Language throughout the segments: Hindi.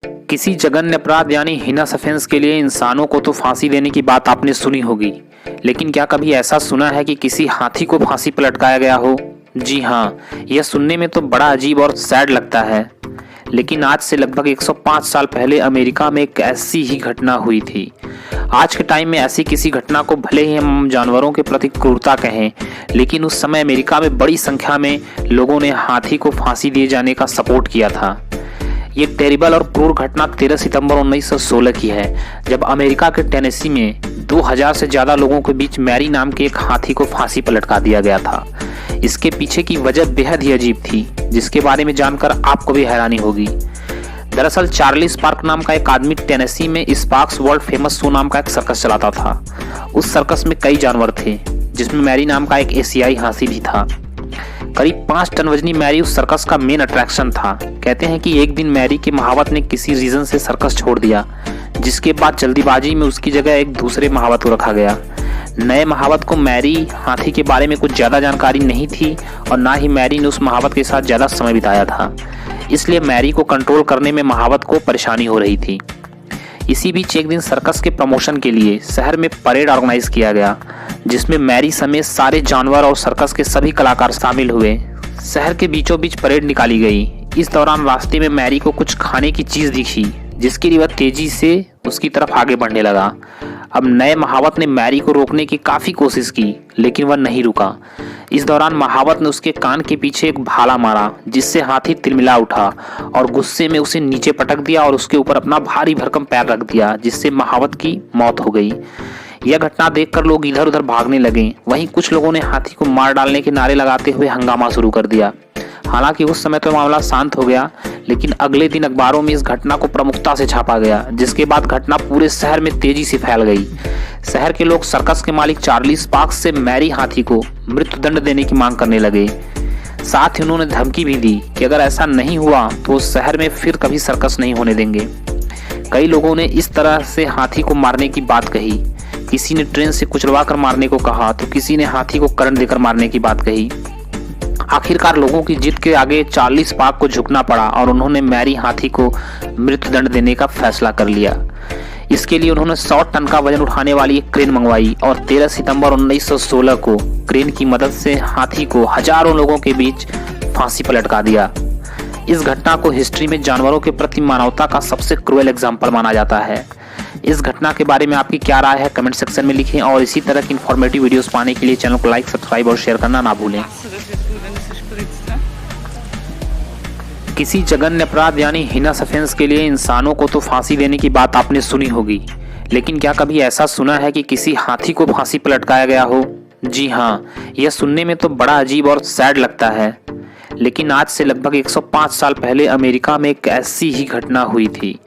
किसी जघन्य अपराध यानी हीनस ऑफेंस के लिए इंसानों को तो फांसी देने की बात आपने सुनी होगी, लेकिन क्या कभी ऐसा सुना है कि किसी हाथी को फांसी पर लटकाया गया हो? जी हाँ, यह सुनने में तो बड़ा अजीब और सैड लगता है। लेकिन आज से लगभग 105 साल पहले अमेरिका में एक ऐसी ही घटना हुई थी। आज के टाइम में ऐसी किसी घटना को भले ही हम जानवरों के प्रति क्रूरता कहें, लेकिन उस समय अमेरिका में बड़ी संख्या में लोगों ने हाथी को फांसी दिए जाने का सपोर्ट किया था। ये टेरिबल और क्रूर घटना 13 सितंबर 1916 की है, जब अमेरिका के टेनेसी में 2000 से ज़्यादा लोगों के बीच मैरी नाम के एक हाथी को फांसी पर लटका दिया गया था। इसके पीछे की वजह बेहद ही अजीब थी, जिसके बारे में जानकर आपको भी हैरानी होगी। दरअसल चार्ली स्पार्क नाम का एक आदमी टेनेसी में स्पार्क्स वर्ल्ड फेमस शो नाम का एक सर्कस चलाता था। उस सर्कस में कई जानवर थे, जिसमें मैरी नाम का एक एशियाई हाथी भी था। करीब 5 टन वजनी मैरी उस सर्कस का मेन अट्रैक्शन था। कहते हैं कि एक दिन मैरी के महावत ने किसी रीजन से सर्कस छोड़ दिया, जिसके बाद जल्दीबाजी में उसकी जगह एक दूसरे महावत को रखा गया। नए महावत को मैरी हाथी के बारे में कुछ ज़्यादा जानकारी नहीं थी और ना ही मैरी ने उस महावत के साथ ज़्यादा समय बिताया था, इसलिए मैरी को कंट्रोल करने में महावत को परेशानी हो रही थी। इसी बीच एक दिन सर्कस के प्रमोशन के लिए शहर में परेड ऑर्गेनाइज किया गया, जिसमें मैरी समेत सारे जानवर और सर्कस के सभी कलाकार शामिल हुए। शहर के बीचों बीच परेड निकाली गई। इस दौरान रास्ते में मैरी को कुछ खाने की चीज़ दिखी, जिसके लिए वह तेजी से उसकी तरफ आगे बढ़ने लगा। अब नए महावत ने मैरी को रोकने की काफ़ी कोशिश की, लेकिन वह नहीं रुका। इस दौरान महावत ने उसके कान के पीछे एक भाला मारा, जिससे हाथी तिलमिला उठा और गुस्से में उसे नीचे पटक दिया और उसके ऊपर अपना भारी भरकम पैर रख दिया, जिससे महावत की मौत हो गई। यह घटना देखकर लोग इधर उधर भागने लगे। वहीं कुछ लोगों ने हाथी को मार डालने के नारे लगाते हुए हंगामा शुरू कर दिया। हालांकि उस समय तो मामला शांत हो गया, लेकिन अगले दिन अखबारों में इस घटना को प्रमुखता से छापा गया, जिसके बाद घटना पूरे शहर में तेजी से फैल गई। शहर के लोग सर्कस के मालिक चार्ली स्पार्क्स से मैरी हाथी को मृत्युदंड देने की मांग करने लगे। साथ ही उन्होंने धमकी भी दी कि अगर ऐसा नहीं हुआ तो उस शहर में फिर कभी सर्कस नहीं होने देंगे। कई लोगों ने इस तरह से हाथी को मारने की बात कही। किसी ने ट्रेन से कुचलवा कर मारने को कहा, तो किसी ने हाथी को करंट देकर मारने की बात कही। आखिरकार लोगों की जिद के आगे चार्ली स्पार्क को झुकना पड़ा और उन्होंने मैरी हाथी को मृत्युदंड देने का फैसला कर लिया। इसके लिए उन्होंने 100 टन का वजन उठाने वाली एक क्रेन मंगवाई और 13 सितंबर 1916 को क्रेन की मदद से हाथी को हजारों लोगों के बीच फांसी पर लटका दिया। इस घटना को हिस्ट्री में जानवरों के प्रति मानवता का सबसे क्रूएल एग्जाम्पल माना जाता है। इस घटना के बारे में आपकी क्या राय है, कमेंट सेक्शन में लिखें और इसी तरह की इन्फॉर्मेटिव वीडियोस पाने के लिए चैनल को लाइक, सब्सक्राइब और शेयर करना ना भूलें। किसी जघन्य अपराध यानी हीनस ऑफेंस के लिए इंसानों को तो फांसी देने की बात आपने सुनी होगी, लेकिन क्या कभी ऐसा सुना है कि किसी हाथी को फांसी पर लटकाया गया हो? जी हाँ, यह सुनने में तो बड़ा अजीब और सैड लगता है। लेकिन आज से लगभग 105 साल पहले अमेरिका में एक ऐसी ही घटना हुई थी।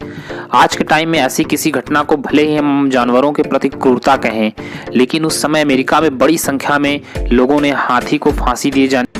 आज के टाइम में ऐसी किसी घटना को भले ही हम जानवरों के प्रति क्रूरता कहें, लेकिन उस समय अमेरिका में बड़ी संख्या में लोगों ने हाथी को फांसी दिए जाने